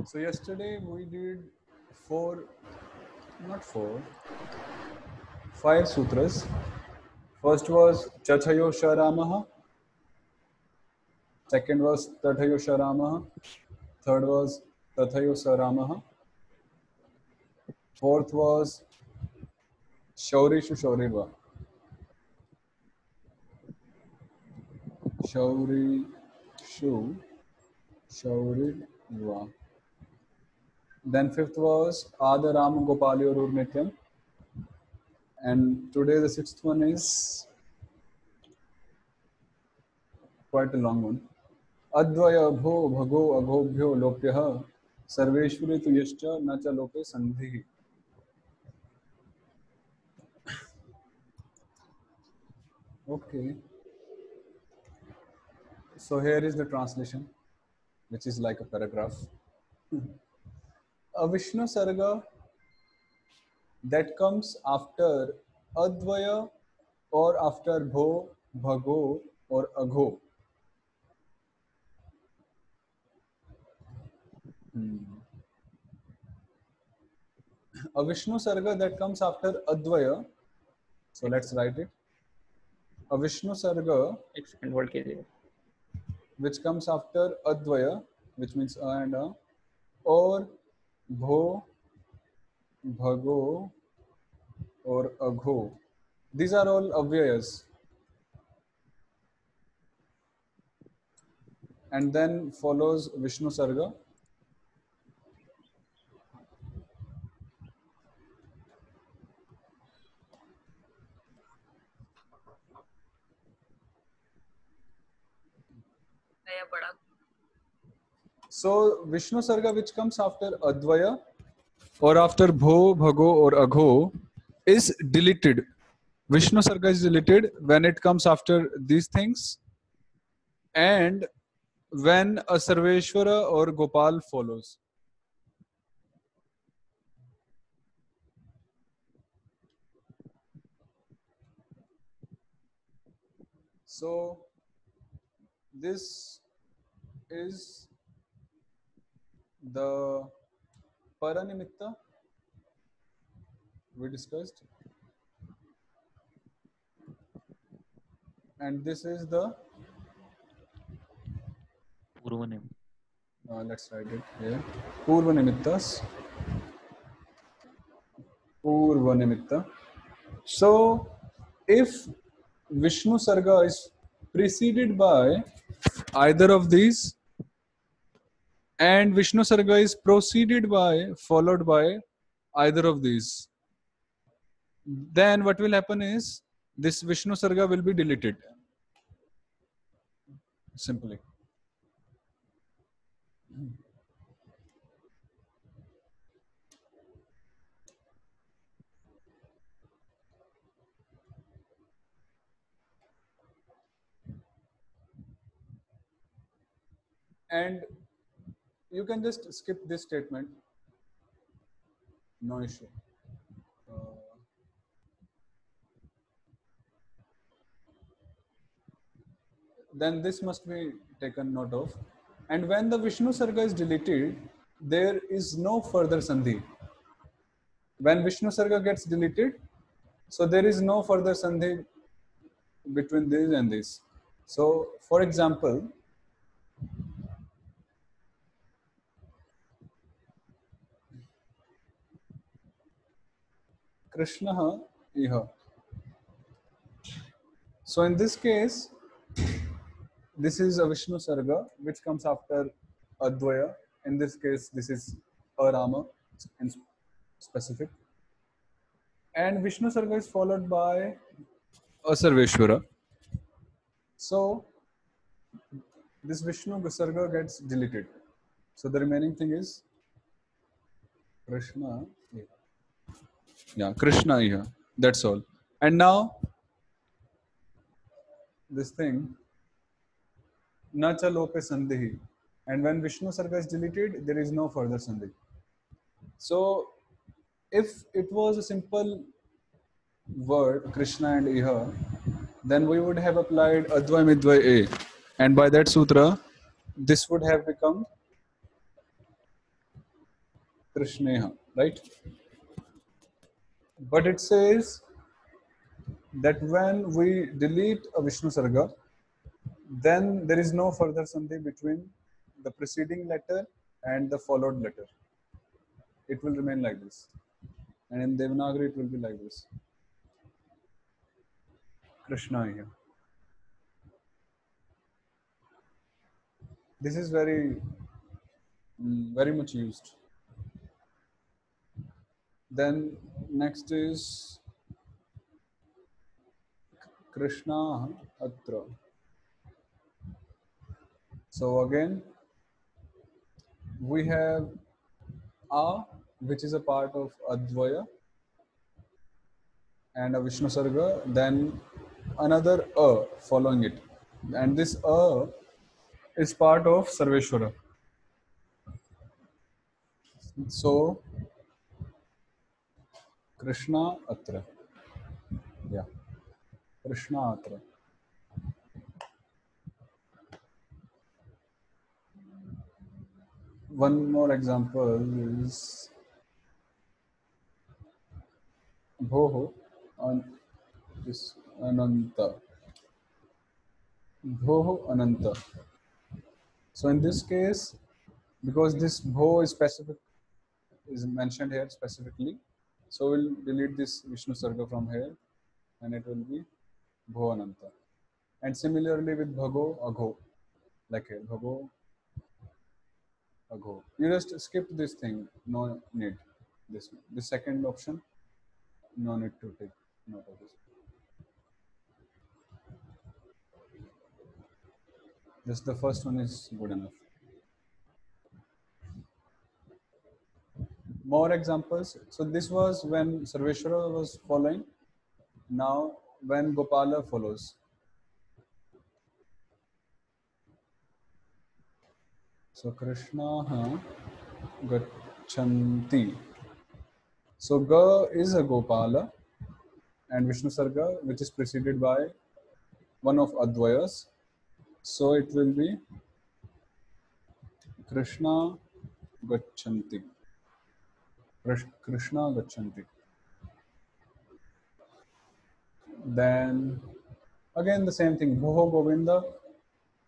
So yesterday we did five sutras. First was Chachayo Sharamaha. Second was Tathayo Sharamaha. Third was Tathayo Saramaha. Fourth was Shaurishu Shauriva. Shaurishu Shauriva. Then fifth was Adaram Gopalyo Nityam. And today the sixth one is quite a long one. Advaya bho bhago aghobhyo lopyah sarveshwari tu yascha na cha loke sandhi. Okay. So here is the translation, which is like a paragraph. A Vishnu Sarga that comes after Advaya or after Bho, Bhago or Agho. A Vishnu Sarga that comes after Advaya. So let's write it. A Vishnu Sarga which comes after Advaya, which means A and A, or Bho, Bhago or Agho. These are all avyayas. And then follows Vishnu Sarga. So Vishnu Sarga which comes after Advaya or after Bho, Bhago or Agho is deleted. Vishnu Sarga is deleted when it comes after these things and when a Sarveshwara or Gopal follows. So this is the Paranimitta we discussed, and this is the Purvanim. Let's write it here. Purvanimittas. Purvanimitta. So if Vishnu Sarga is preceded by either of these and Vishnu Sarga is followed by either of these, then what will happen is this Vishnu Sarga will be deleted. Simply. And you can just skip this statement. No issue. Then this must be taken note of. And when the Vishnu Sarga is deleted, there is no further Sandhi. When Vishnu Sarga gets deleted, so there is no further Sandhi between this and this. So, for example, Krishna iha. So in this case, this is a Vishnu Sarga which comes after Advaya. In this case, this is a Rama in specific. And Vishnu Sarga is followed by a Sarveshwara. So this Vishnu Sarga gets deleted. So the remaining thing is Krishna. Yeah, Krishna here. That's all. And now this thing Nacha Lope Sandhi. And when Vishnu Sarga is deleted, there is no further Sandhi. So if it was a simple word, Krishna and Iha, then we would have applied Advai Midvai A. And by that sutra, this would have become Krishneha, right? But it says that when we delete a Vishnu Sarga, then there is no further sandhi between the preceding letter and the followed letter. It will remain like this. And in Devanagari, it will be like this. Krishna here. This is very much used. Then next is Krishna Atra. So again, we have A, which is a part of Advaya, and a Vishnu Sarga, then another A following it. And this A is part of Sarveshwara. So, Krishna Atra. Yeah, Krishna Atra. One more example is Bhoho and this Ananta. Bhoho Ananta. So in this case, because this Bho is specific, is mentioned here specifically, so we'll delete this Vishnu Sarga from here and it will be Bho Ananta. And similarly with Bhago Agho, like here, Bhago Agho. You just skip this thing, no need. This second option, no need to take note of this. Just the first one is good enough. More examples. So this was when Sarveshwara was following. Now when Gopala follows. So Krishna Gachanti. So Ga is a Gopala and Vishnu Sarga, which is preceded by one of Advayas. So it will be Krishna Gachanti. Krishna Gachanti. Then again the same thing. Bho Govinda.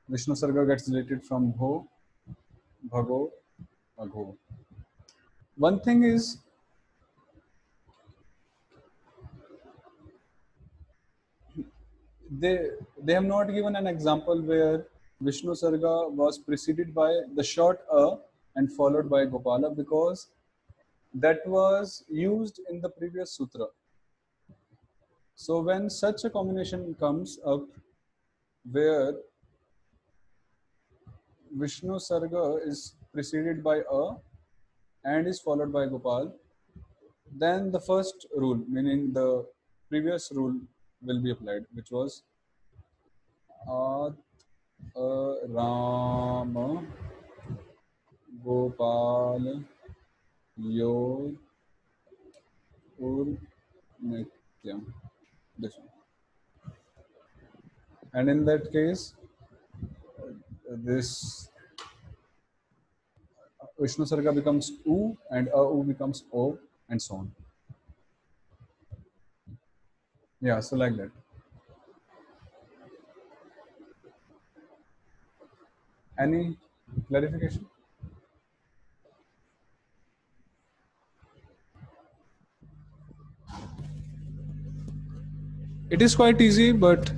Vishnu Sarga gets deleted from Bho. Bhago Agho. One thing is, they have not given an example where Vishnu Sarga was preceded by the short A and followed by Gopala, because that was used in the previous sutra. So when such a combination comes up where Vishnu Sarga is preceded by A and is followed by Gopal, then the first rule, meaning the previous rule, will be applied, which was Ad Rama Gopal Yor Ur Nityam. This one. And in that case, this Vishnu Sarga becomes U and U becomes O and so on. Yeah, so like that. Any clarification? It is quite easy, but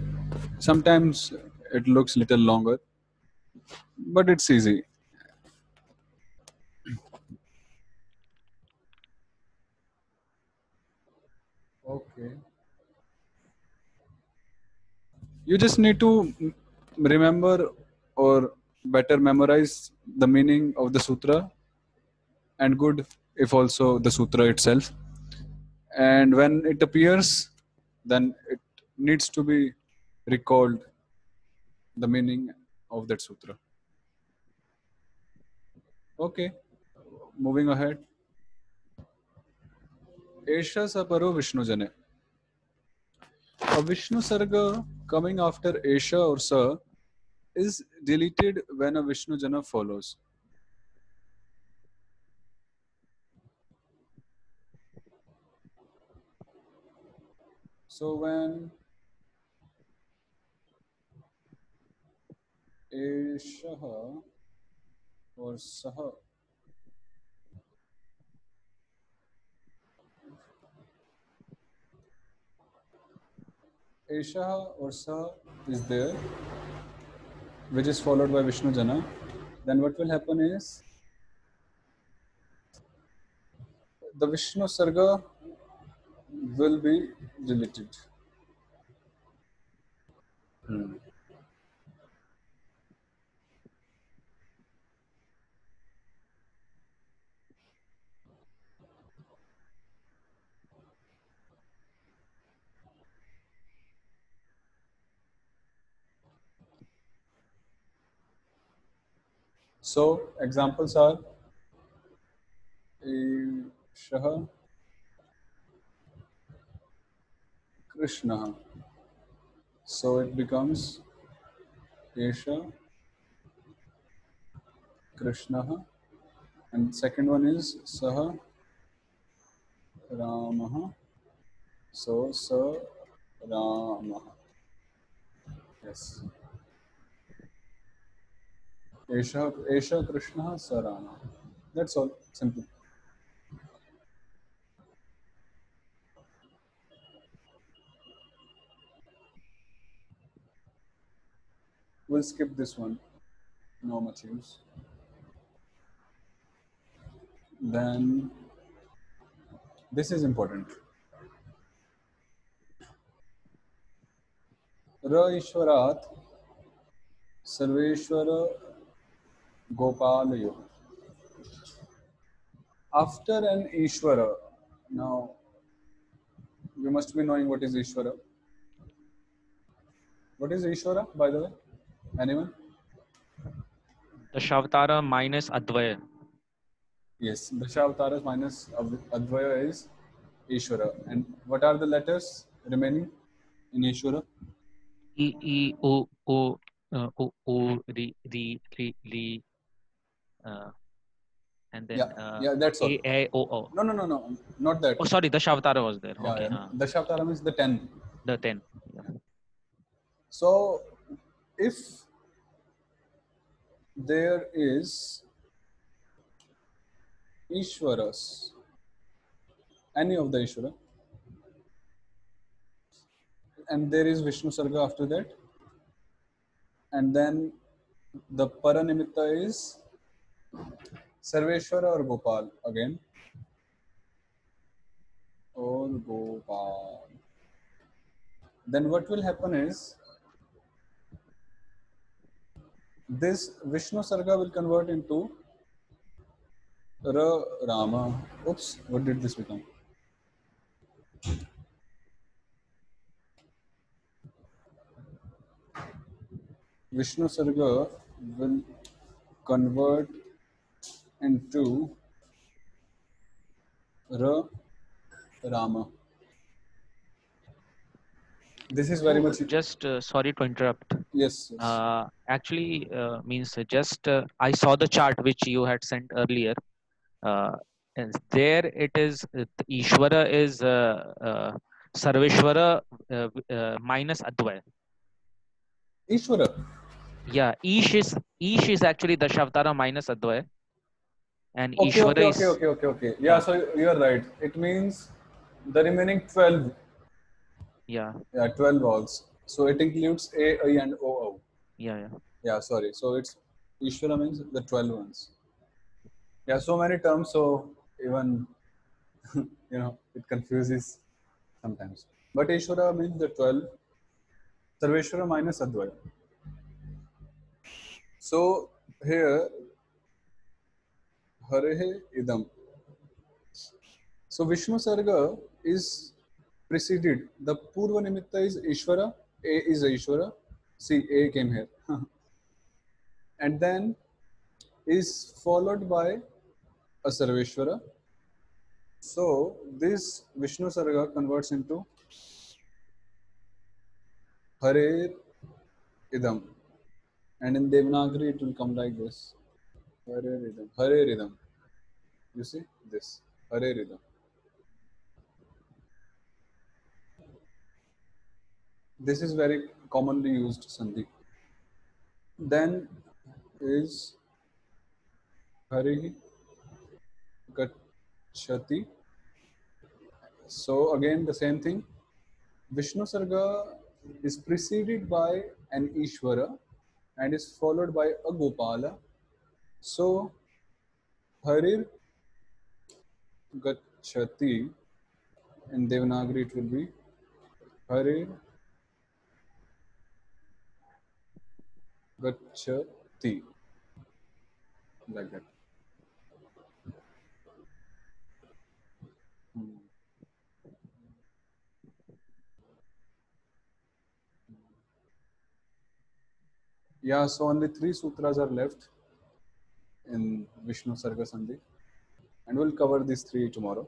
sometimes it looks little longer, but it's easy. Okay. You just need to remember or better memorize the meaning of the sutra, and good if also the sutra itself. And when it appears, then it needs to be recalled the meaning of that sutra. Okay, moving ahead. Esha Saparo Vishnu Jane. A Vishnu Sarga coming after Esha or Sa is deleted when a Vishnu Jana follows. So when Eshaha or Saha, Eshaha or Saha is there, which is followed by Vishnu Jana, then what will happen is the Vishnu Sarga will be deleted. So examples are Eshaha, Krishna. So it becomes Esha, Krishna, and second one is Saha, Ramaha. So Sa, Ramaha. Yes. Esha Krishna Sarana. That's all. Simple. We'll skip this one. No much use. Then this is important. Ra Ishwarat Sarveshwara Gopalayo. After an Ishwara, now you must be knowing what is Ishwara. What is Ishwara, by the way? Anyone? Dashavatara minus Advaya. Yes, Dashavataras minus Advaya is Ishwara. And what are the letters remaining in Ishwara? E O O O Ri, and then Yeah, that's all. A O O. No, not that. Oh, sorry, Dashavatara was there. Yeah, Okay, yeah. Dashavataram is the 10. the 10. Yeah. So, if there is Ishwaras, any of the Ishwara, and there is Vishnu Sarga after that, and then the Paranimitta is Sarveshwara or Gopal again, or Gopal. Then what will happen is this Vishnu Sarga will convert into Rama. Oops, what did this become? Vishnu Sarga will convert into Rama. This is very So much. just sorry to interrupt. Yes. Actually, means just I saw the chart which you had sent earlier. And there it is. Ishvara is Sarveshwara minus Advaya. Ishvara. Yeah, Ish is actually Dashavatara minus Advaya, and Okay, Ishvara okay, okay, is, okay, okay, okay. Yeah, yeah, so you are right. It means the remaining 12. yeah, Yeah, 12 balls. So it includes A, I, and O, O. yeah. Yeah, sorry. So it's Ishvara means the 12 ones. Yeah, so many terms. So even, it confuses sometimes. But Ishvara means the 12. Sarveshwara minus Advaya. So here, Harehe Idam. So Vishnu Sarga is preceded. The Purva Nimitta is Ishvara, A is Ishvara. See, A came here. And then is followed by a Sarveshwara. So this Vishnu Sarga converts into Hare Idam. And in Devanagari it will come like this. Hare Idam. Hare Idam. You see this. Hare Idam. This is very commonly used sandhi. Then is hari gachati. So again the same thing. Vishnu Sarga is preceded by an Ishvara and is followed by a Gopala. So Harir Gachati, in Devanagari it will be Harir Gachati, like that. Yeah, so only 3 sutras are left in Vishnu Sarga Sandhi, and we'll cover these 3 tomorrow.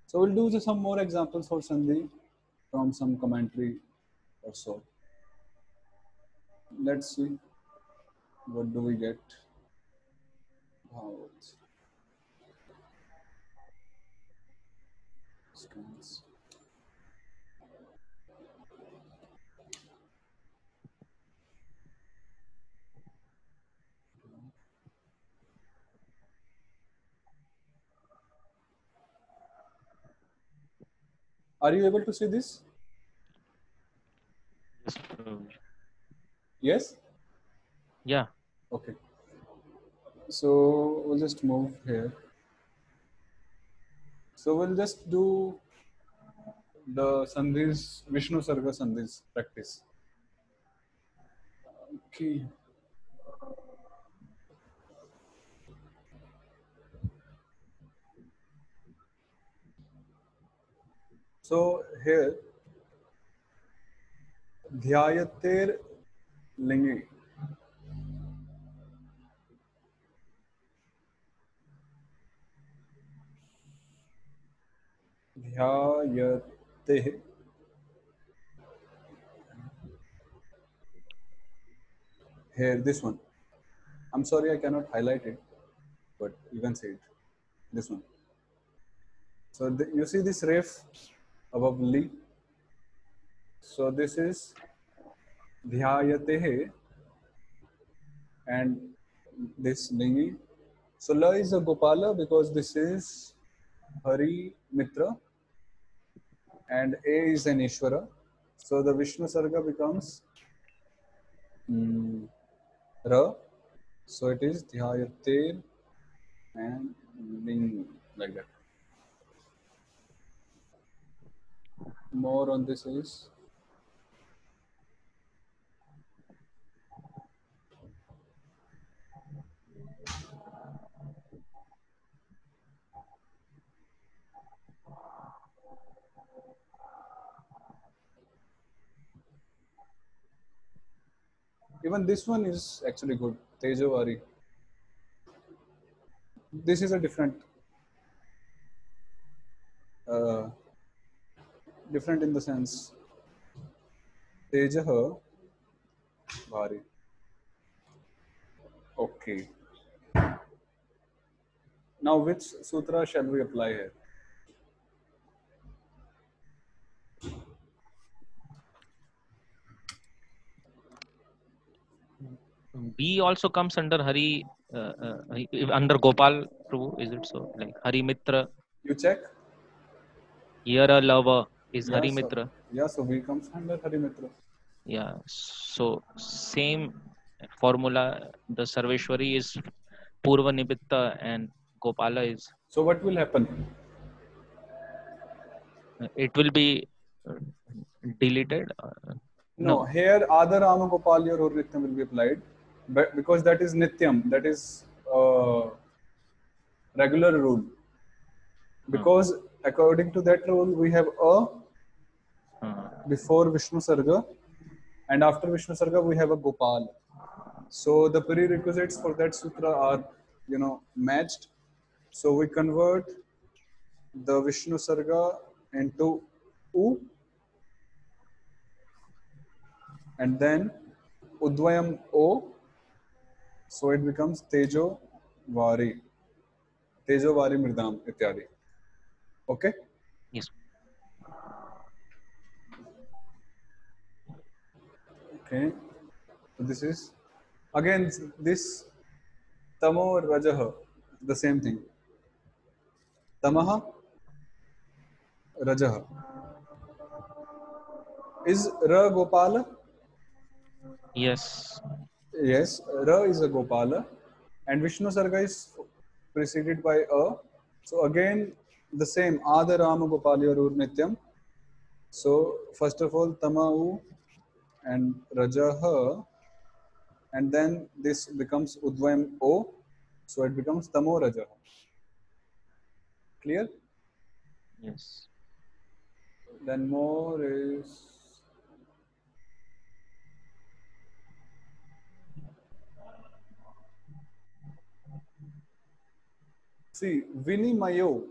So we'll do just some more examples for Sandhi from some commentary or so. Let's see what do we get. How scans. Are you able to see this? Yes, Prabhuji. Yes? Yeah. Okay. So we'll just move here. So we'll just do the Sandhis, Vishnu Sarga Sandhis practice. Okay. So here, Dhyayatir Lingi. Dhyayate. Here, this one. I'm sorry I cannot highlight it, but you can see it. This one. So you see this ref above li. So this is Dhyayatehe and this lingi. So la is a Gopala because this is Hari Mitra and A is an Ishvara. So the Vishnu Sarga becomes Ra. So it is Dhyayatir and Ling, like that. More on this is even this one is actually good. Tejavari. This is a different, uh, different in the sense Tejaha Vari. Okay. Now which sutra shall we apply here? B also comes under Hari, under Gopal Prabhu, is it so? Like Hari Mitra, You check? Yara Lava is Yeah, Hari so Mitra. yeah, so V comes under Harimitra. Yeah. So same formula. The Sarveshwari is Purva Nibitta and Gopala is. So what will happen? It will be deleted. No, No. here Adar Rama Gopalya or Nityam will be applied, but because that is Nityam, that is regular rule. Because according to that rule, we have a before Vishnu Sarga, and after Vishnu Sarga we have a Gopal. So the prerequisites for that sutra are, matched. So we convert the Vishnu Sarga into U, and then Udvayam O. So it becomes Tejo Vari. Tejo Vari Mridam Ityadi. Okay? Yes. Okay. So this is again this tamo rajah, the same thing. Tamaha rajah. Is Ra Gopala? Yes. Yes, Ra is a Gopala, and Vishnu Sarga is preceded by A. So again, the same Ada Rama Gopalya Rur Nityam. So first of all, Tamau and Rajaha, and then this becomes Udvayam O. So it becomes Tamo Rajaha. Clear? Yes. Then more is see Vinimayo.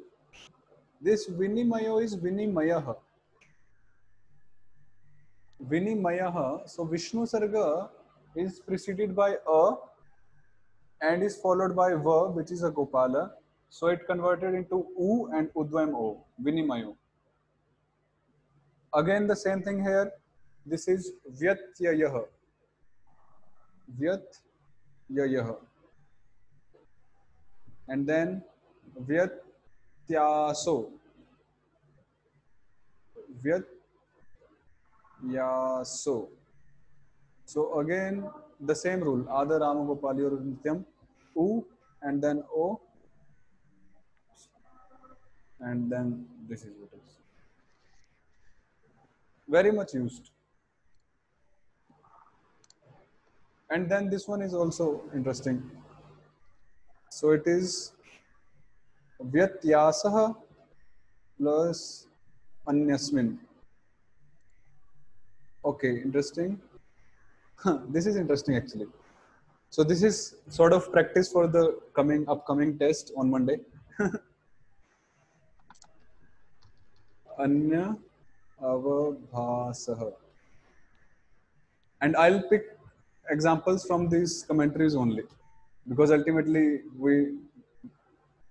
This Vinimayo is Vinimayaha. Vinimayaha. So Vishnu Sarga is preceded by A and is followed by Va, which is a Gopala. So it converted into U and Udvayam O. Vinimayo. Again the same thing here. This is Vyatyayaha. Vyatyayaha. And then Vyatyaso. Vyatyaso. So again the same rule. Ada Rama Gopali or Nityam. U and then O. And then this is what is very much used. And then this one is also interesting. So it is Vyatyasaha plus Anyasmin. Okay, interesting. This is interesting actually. So this is sort of practice for the upcoming test on Monday. Anya avabhasaha. And I'll pick examples from these commentaries only, because ultimately we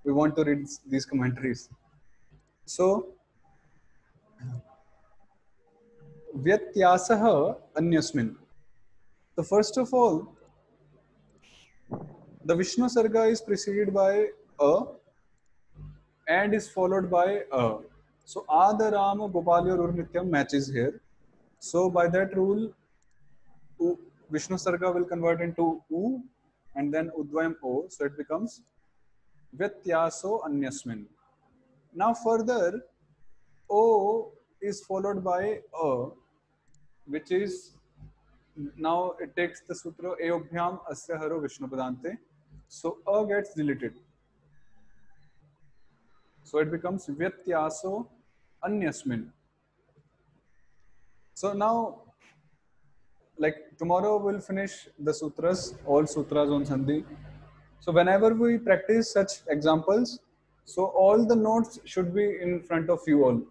want to read these commentaries. So Vyatyasaha Anyasmin. So first of all, the Vishnu Sarga is preceded by A and is followed by A. So Ada Rama Gopalya Rur Nityam matches here. So by that rule, Vishnu Sarga will convert into U and then Udvayam O. So it becomes Vyatyaso Anyasmin. Now further, O is followed by A, which is now it takes the sutra Eobhyam Asya Haro Vishnu Padante. So A gets deleted. So it becomes Vyatyaso Anyasmin. So now, like tomorrow we'll finish the sutras, all sutras on Sandhi. So whenever we practice such examples, so all the notes should be in front of you all,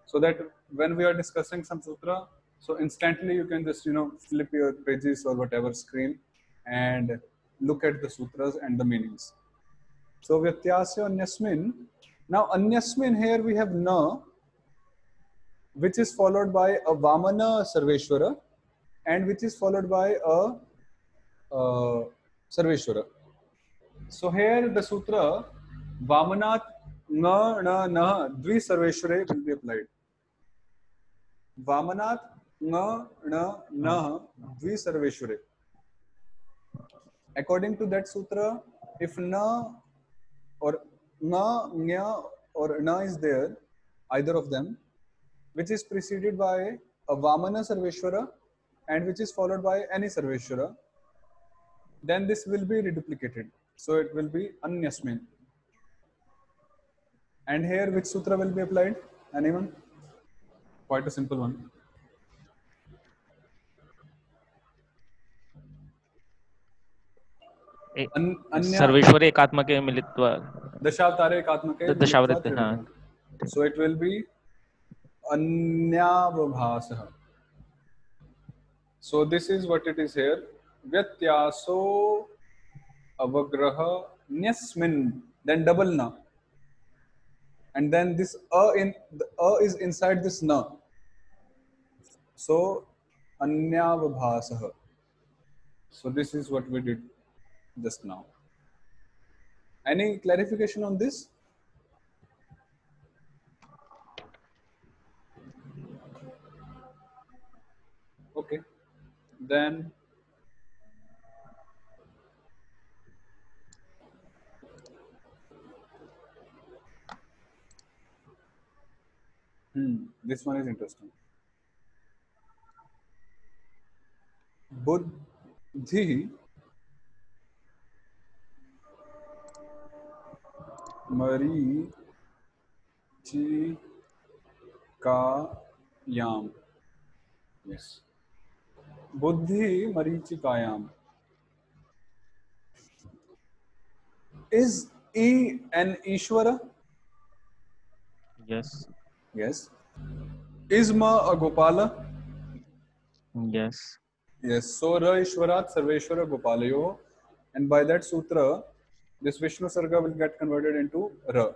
so that when we are discussing some sutra, so instantly you can just flip your pages or whatever screen and look at the sutras and the meanings. So Vyatyasya Anyasmin. Now Anyasmin, here we have Na, which is followed by a Vamana Sarveshwara and which is followed by a Sarveshwara. So here the sutra Vamanat Na Na Na Dvi Sarveshware will be applied. Vamanat Na Na Na Dvi Sarveshware. According to that sutra, if Na or Na, Nya or Na is there, either of them, which is preceded by a Vamana Sarveshwara and which is followed by any Sarveshwara, then this will be reduplicated. So it will be Anyasmin. And here which sutra will be applied? Anyone? Quite a simple one. Sarveshwar एकात्मके मिलित्वा Dashavtare Ekatmake दशावृत्ति Militva हाँ. Trividham. So it will be Anyavabhasaha. So this is what it is here. Vyatyaso Avagraha Nyasmin. Then double Na. And then this A is inside this Na. So Anyavabhasah. So this is what we did just now. Any clarification on this? Okay. Then this one is interesting. Buddhi Marichikayam. Yes. Buddhi Marichikayam. Is E an Ishvara? Yes. Yes. Is Ma a Gopala? Yes. Yes. So Ra Ishvarat Sarveshwara Gopalayo. And by that sutra, this Vishnu Sarga will get converted into Ra.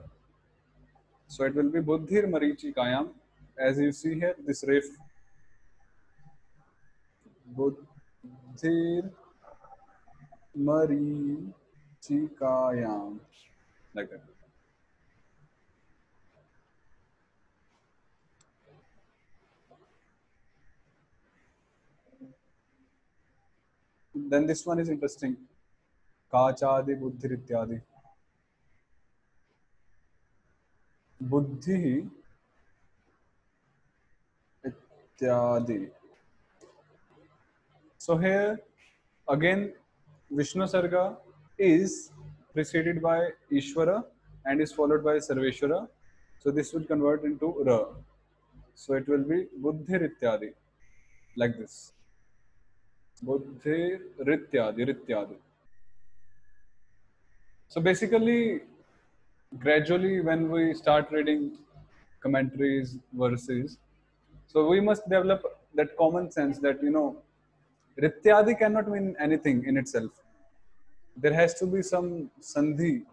So it will be Buddhir Marichikayam. As you see here, this ref Buddhir Marichikayam. Like that. Then this one is interesting. Kachadi Buddhir Ityadi. Buddhi Ityadi. So here again Vishnu Sarga is preceded by Ishvara and is followed by Sarveshwara. So this will convert into Ra. So it will be Buddhir Ityadi. Like this. Buddhir Rityadi. So basically, gradually when we start reading commentaries, verses, so we must develop that common sense that, Rityadi cannot mean anything in itself. There has to be some sandhi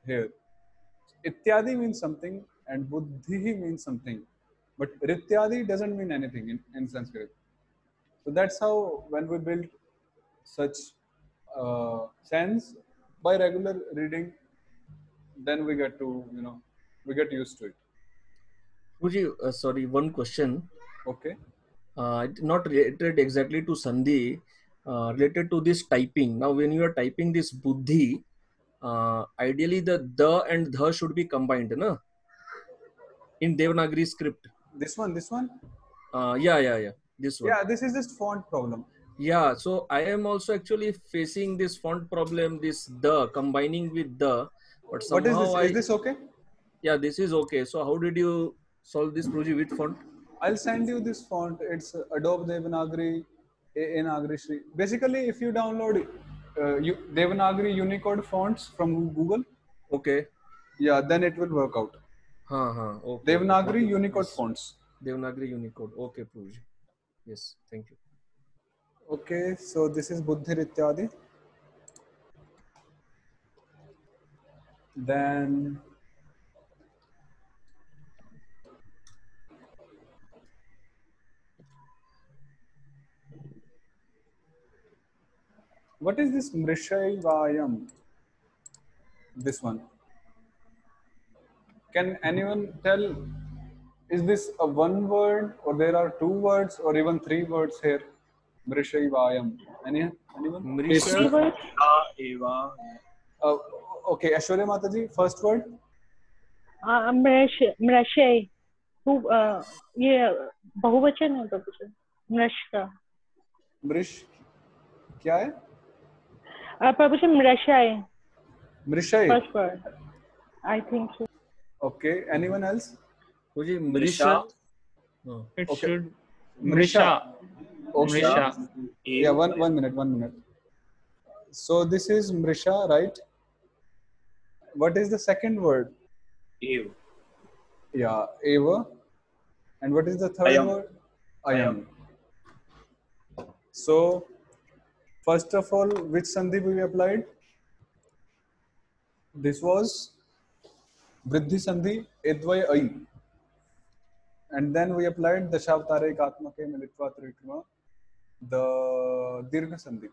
here. Ityadi means something and buddhi means something. But Rityadi doesn't mean anything in Sanskrit. So that's how when we build such sense by regular reading, then we get to, we get used to it. Guruji, sorry, one question. Okay. Not related exactly to Sandhi, related to this typing. Now, when you are typing this Buddhi, ideally the and the should be combined, no? In Devanagari script. This one. This one. Yeah, this is just font problem. Yeah, so I am also actually facing this font problem, this the combining with the, but somehow what is this? Is this okay? Yeah, this is okay. So how did you solve this project with font? I'll send you this font. It's Adobe Devanagari, Nagari Shri. Basically, if you download Devanagari Unicode fonts from Google, okay, yeah, then it will work out. Okay. Devanagari Unicode fonts. Devanagari Unicode. Okay, Pooja. Yes, thank you. Okay, so this is Buddhir Ityadi. Then what is this Mrishaivayam? This one. Can anyone tell, is this a one word or there are two words or even three words here? Mrishaivayam. Anyone? Mrisha. Okay, Aishwarya Mataji, first word. मृषय ये बहुवचन है प्रभु मृषा मृष क्या है प्रभु मृषय मृषय first word I think so. Okay, anyone else? Mrisha. It Okay. should Mrisha. Okay. Mrisha. Yeah, one minute. So this is Mrisha, right? What is the second word? Eve. Yeah, Eva. And what is the third Ayam. word? Ayam. So, first of all, which sandhi we applied? This was Vriddhi sandhi, Edvay Ai. And then we applied Dashavtare Ekatmake Militva Trikrima the Dirgha Sandhi.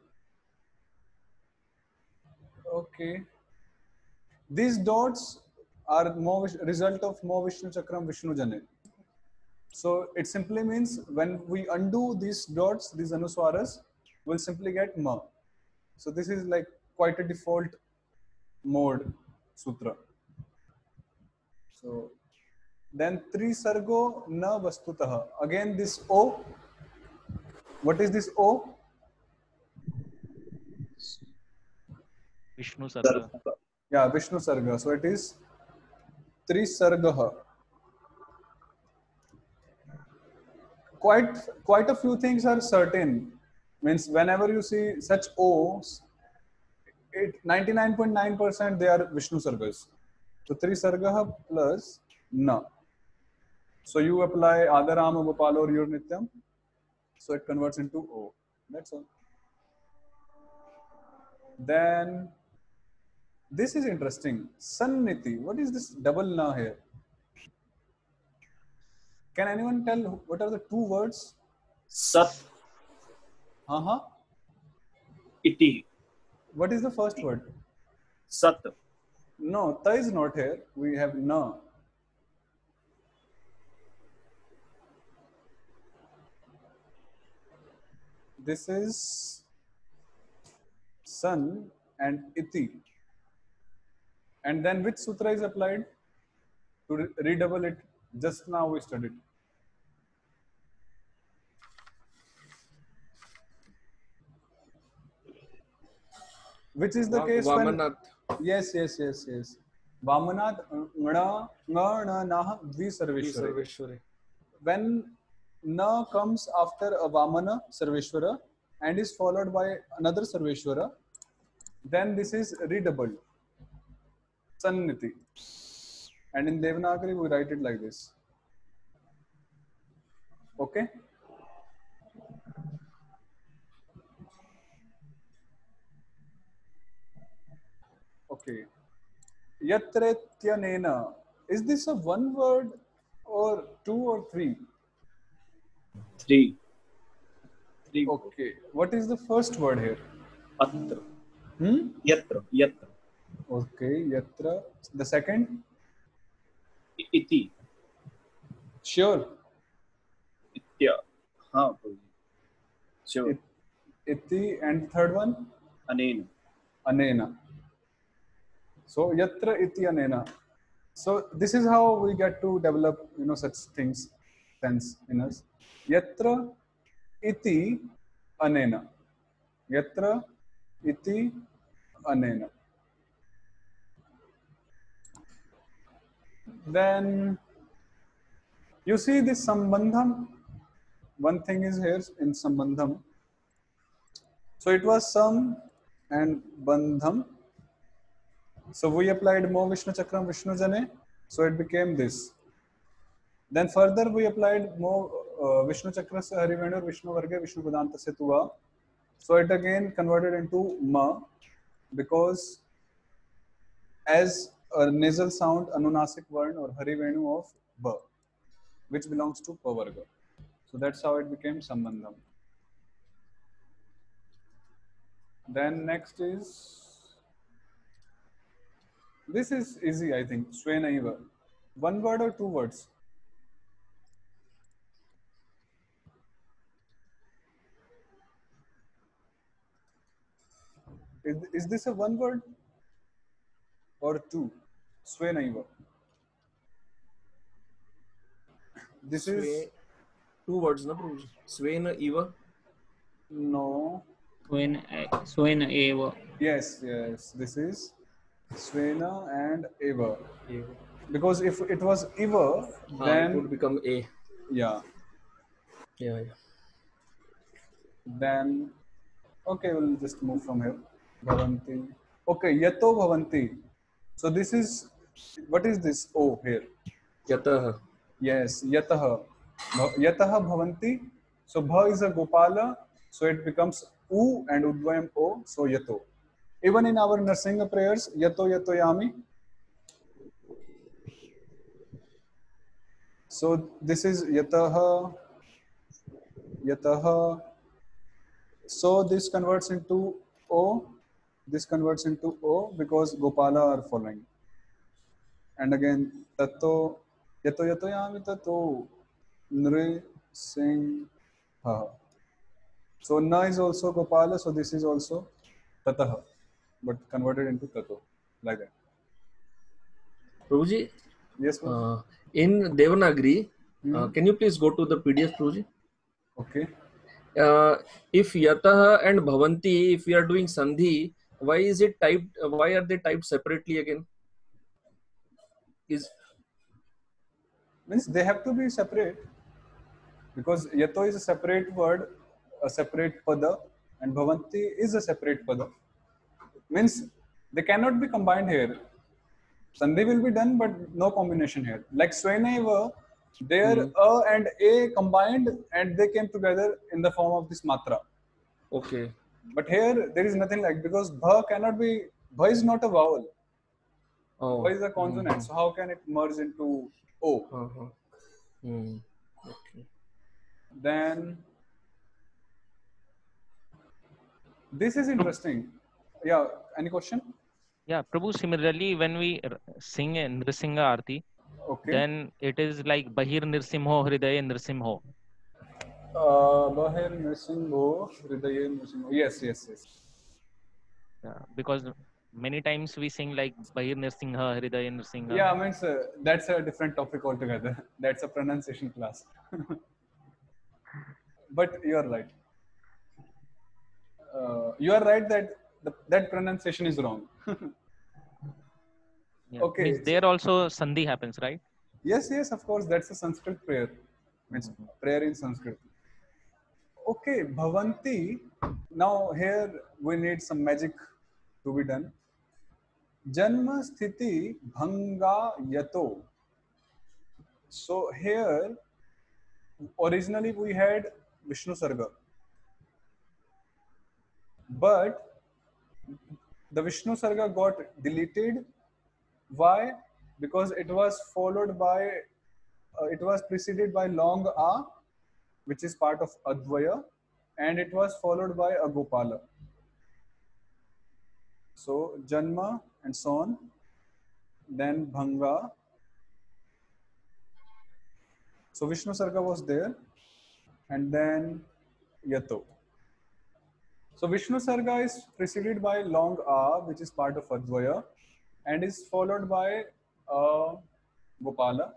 Okay. These dots are result of Mo Vishnu Chakram Vishnu Jane. So it simply means when we undo these dots, these anuswaras, we'll simply get Ma. So this is like quite a default mode sutra. So then Trisargo na vastutah. Again this O. What is this O? Vishnu Sarga. Yeah, Vishnu Sarga. So it is Trisargah. Quite a few things are certain. Means whenever you see such O's, 99.9% they are Vishnu Sargas. So Trisargah plus Na. So you apply Adarama, Bhopal or Yur Nityam. So it converts into O. That's all. Then this is interesting. Sanniti. What is this double Na here? Can anyone tell what are the two words? Sat Uh-huh. iti. What is the first word? Sat. No, Ta is not here. We have Na. This is Sun and Iti. And then which sutra is applied? To redouble it. Just now we studied. Which is the case when... Vamanath. Yes. Vamanath ngana ngana nah dvi sarveshware. Sarveshwari. When na comes after a Vamana Sarveshwara and is followed by another Sarveshwara, then this is redoubled. Sanniti. And in Devanagari we write it like this. Okay? Okay. Yatretyanena. Is this a one word or two or three? Three. Okay. What is the first word here? Atra. Hmm? Yatra. Yatra. Okay. Yatra. The second? Iti. Sure. Itya. हाँ sure. Iti and third one? Anena. Anena. So yatra iti anena. So this is how we get to develop, such things, sense in us. Yatra iti anena. Yatra iti anena. Then you see this sambandham. One thing is here in sambandham. So it was sam and bandham. So we applied Mo Vishnu Chakram Vishnu Jane. So it became this. Then further we applied Mo Vishnu Chakra se Harivenu Vishnu Varga Vishnu Vedanta se Tuva. So it again converted into Ma because as a nasal sound Anunasik Varn or Harivenu of Ba, which belongs to Pa Varga. So that's how it became Sambandham. Then next is, this is easy I think, Svenaiva. One word or two words? Is this a one word or two? Svenaiva. This is two words, na Prabhuji? Svena Eva. no. Swena eva. Yes. This is Svena and Eva. Eva. Because if it was Eva, then it would become A. yeah. Yeah. Then okay, we'll just move from here. Bhavanti. Okay, Yato Bhavanti. So this is, what is this O here? Yatah. Yes, Yataha. Yataha Bhavanti. So Bha is a Gopala, so it becomes U and Udvayam O, so Yato. Even in our Narsinga prayers, Yato Yato Yami. So this is Yataha, Yataha, So this converts into O. This converts into O because Gopala are following. And again, Tato, Yato Yato Yami Tato, Nri Singh. So Na is also Gopala, so this is also Tataha, but converted into Tato, like that. Prabhuji, Yes, ma'am? in Devanagari, Hmm. can you please go to the PDF, Prabhuji? Okay. If Yatah and Bhavanti, if we are doing Sandhi, why is it typed? Why are they typed separately again? Is Means they have to be separate because Yato is a separate word, a separate pada, and Bhavanti is a separate pada. Means they cannot be combined here. Sandhi will be done, but no combination here. Like Swenaiva, their A and A combined and they came together in the form of this matra. okay. But here there is nothing like because Bha cannot be, Bha is not a vowel. Oh. Bha is a consonant. So how can it merge into O? Okay. Then this is interesting. Yeah, any question? Yeah, Prabhu, similarly, when we sing in Nrsimha Arti, Okay. then it is like Bahir Nirsimho Hridaya Nirsimho. Bahir Nrsimho, Hridaye Nrsimho. Yes. Because many times we sing like Bahir Nirsimha Hridaya Nirsimha. Yeah, means that's a different topic altogether. That's a pronunciation class. But you are right. You are right that that pronunciation is wrong. Yeah. Okay. Means there also Sandhi happens, right? Yes, of course. That's a Sanskrit prayer. Means prayer in Sanskrit. Okay, Bhavanti. Now here we need some magic to be done. Janma sthiti bhanga yato. So here originally we had Vishnu Sarga. But the Vishnu Sarga got deleted. Why? Because it was followed by, it was preceded by long A, which is part of Advaya, and it was followed by a Gopala. So Janma and so on, then Bhanga. So Vishnu Sarga was there, and then Yato. So Vishnu Sarga is preceded by long A, which is part of Advaya, and is followed by Gopala.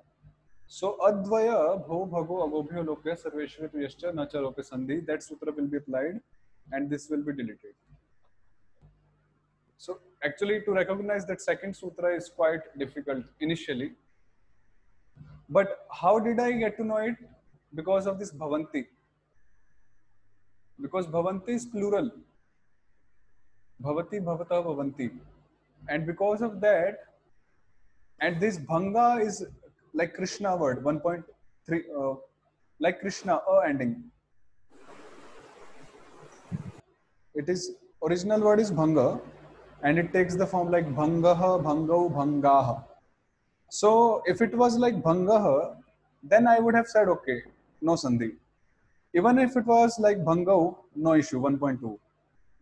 So Advaya, Bho, Bhago, Agobhyo, Lokya, Sarveshwara, Yascha, Nacha, Loke, Sandhi, that sutra will be applied and this will be deleted. So actually to recognize that second sutra is quite difficult initially. But how did I get to know it? Because of this Bhavanti. Because Bhavanti is plural. Bhavati, Bhavata, Bhavanti. And because of that, and this Bhanga is like Krishna word, 1.3, like Krishna, ending. It is, original word is Bhanga, and it takes the form like Bhangaha, Bhangau, Bhangaha. So if it was like Bhangaha, then I would have said, okay, no Sandhi. Even if it was like Bhangau, no issue, 1.2.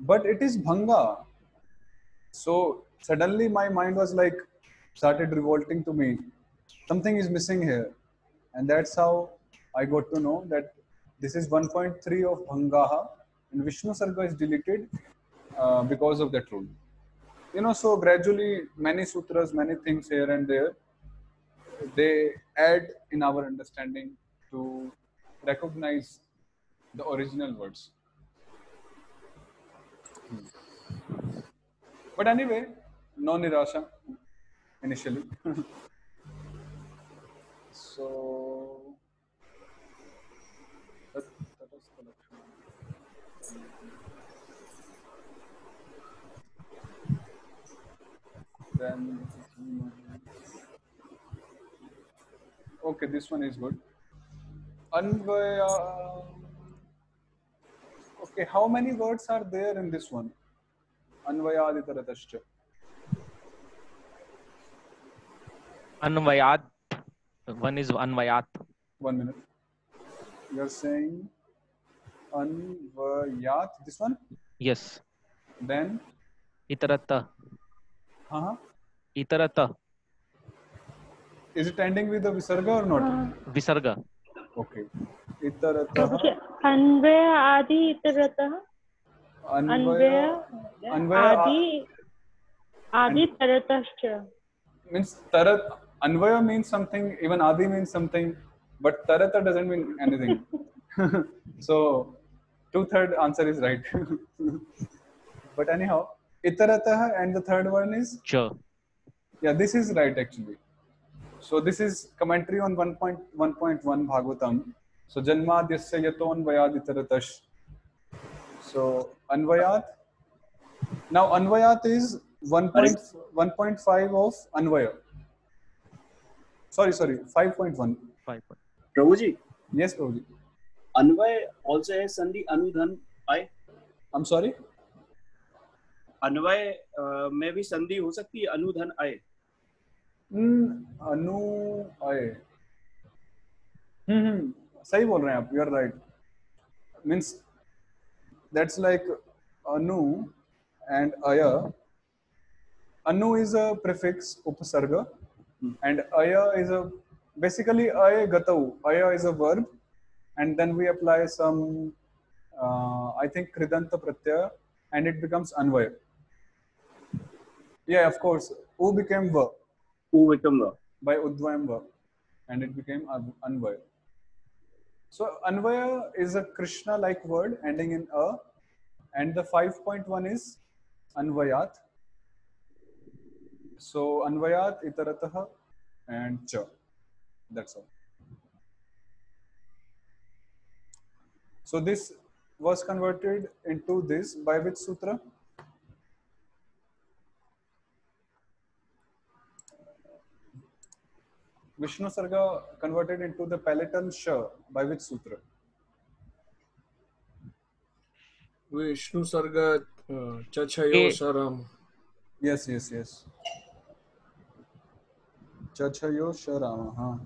But it is Bhanga. So suddenly my mind was like, started revolting to me. Something is missing here. And that's how I got to know that this is 1.3 of Bhangaha, and Vishnu Sarga is deleted because of that rule. So gradually many sutras, many things here and there, they add in our understanding to recognize the original words. But anyway, no nirasha initially. So that is collection. Then okay, this one is good. Anvaya. Okay, how many words are there in this one? Anvayaditaratascha. Anvayat. One is Anvayat. 1 minute. You're saying Anvayat. This one. Yes. Then Itarata. uh-huh. Itarata. Is it ending with a visarga or not? Visarga. Okay. Itaratah. प्रभुजी अन्वय आदि इतरतः अन्वय Anvaya आदि आदि तरतश्च means tarat. Anvaya means something, even adi means something, but tarata doesn't mean anything. So, 2/3 answer is right. But anyhow, itaratah, and the third one is, Cha. yeah, this is right actually. So this is commentary on 1.1 Bhagavatam. So Janmadyasya yaton vayad itaratash. So Anvayat. Now Anvayat is 1.5 of Anvaya. Sorry, 5.1. 5. Prabhuji, Yes, Prabhuji. Anvay also has Sandhi Anudhan I. I'm sorry. Anvay में भी संधि हो सकती है अनुधन आय. Anu आय. सही बोल रहे हैं आप. You are right. Means that's like Anu and Aya. Anu is a prefix, upasarga, and Aya is a basically Aya gatau. Aya is a verb, and then we apply some, I think, kridanta pratyaya, and it becomes anvaya. Yeah, of course. U became va U become va. by udvayam va, and it became anvaya. So anvaya is a Krishna-like word ending in a, and the 5.1 is anvayat. So anvayat, itaratah, and cha. That's all. So this was converted into this by which sutra? Vishnu Sarga converted into the palatal sha by which sutra? Vishnu Sarga Chachayo A. Sharam. Yes. Chachayo Sharama. Huh?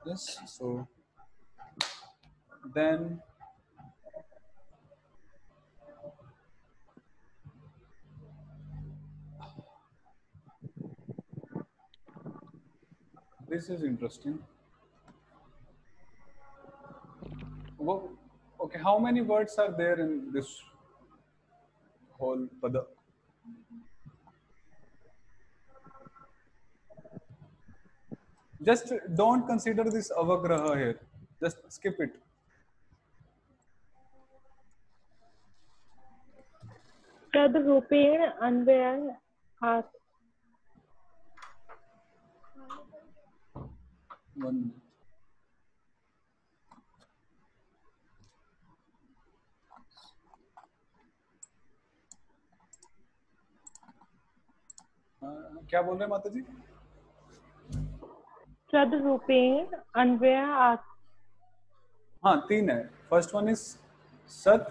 Yes. So then this is interesting. Well, okay, how many words are there in this whole pada? Just don't consider this avagraha here. Just skip it. तद रूपेण अन्वय आत् 1 minute. क्या बोल रहे हैं माता जी? तद रूपेण अन्वय आत् हाँ, 3 है. फर्स्ट वन इज सत,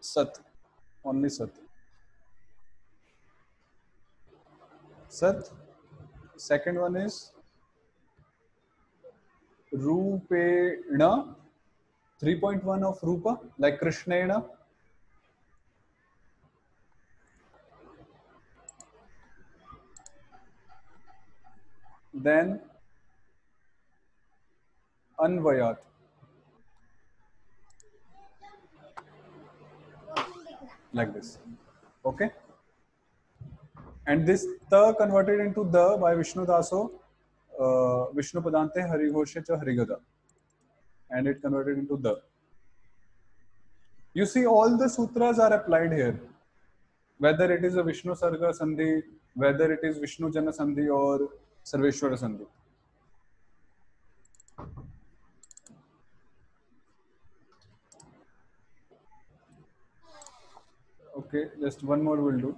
सत, ओनली सत. Second one is रूपेण, 3.1 of rupa, like krishnena. Then anvayat. Like this. Okay? And this ta converted into the by Vishnu Daso, Vishnu Padante Harighosha cha Harigada. And it converted into the. You see, all the sutras are applied here. Whether it is a Vishnu Sarga Sandhi, whether it is Vishnu Jana Sandhi or Sarveshwara Sandhi. Okay, just one more will do.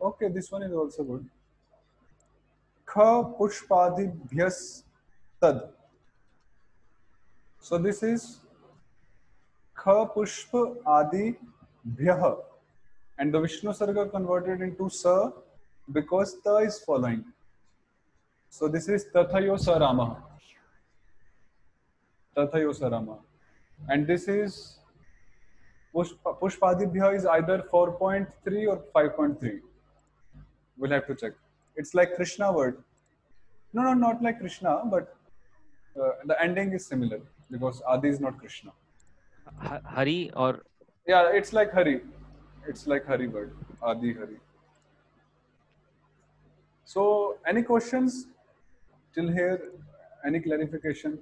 Okay, this one is also good. Kha pushpadibhyas tad. So this is Kha pushpa adi bhyah. and the Vishnu Sarga converted into Sa because Ta is following. So this is Tathayo Sarama. Tathayo Sarama. And this is Pushpadibhya is either 4.3 or 5.3. We'll have to check. It's like Krishna word. No, not like Krishna, but the ending is similar because Adi is not Krishna. Hari or Yeah, it's like Hari. It's like Hari word. Adi Hari. So, any questions till here? Any clarification?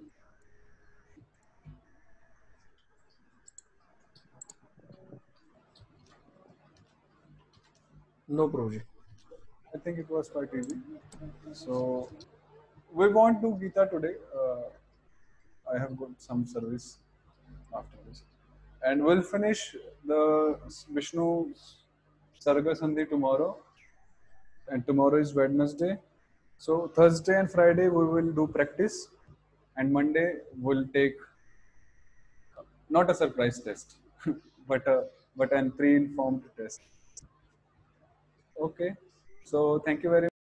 No, Prabhuji. I think it was quite easy. So, we won't do Gita today. I have got some service after this. And we'll finish the Vishnu Sarga Sandhi tomorrow. And tomorrow is Wednesday. So, Thursday and Friday we will do practice. And Monday we'll take not a surprise test, but an pre-informed test. Okay. So, thank you very much.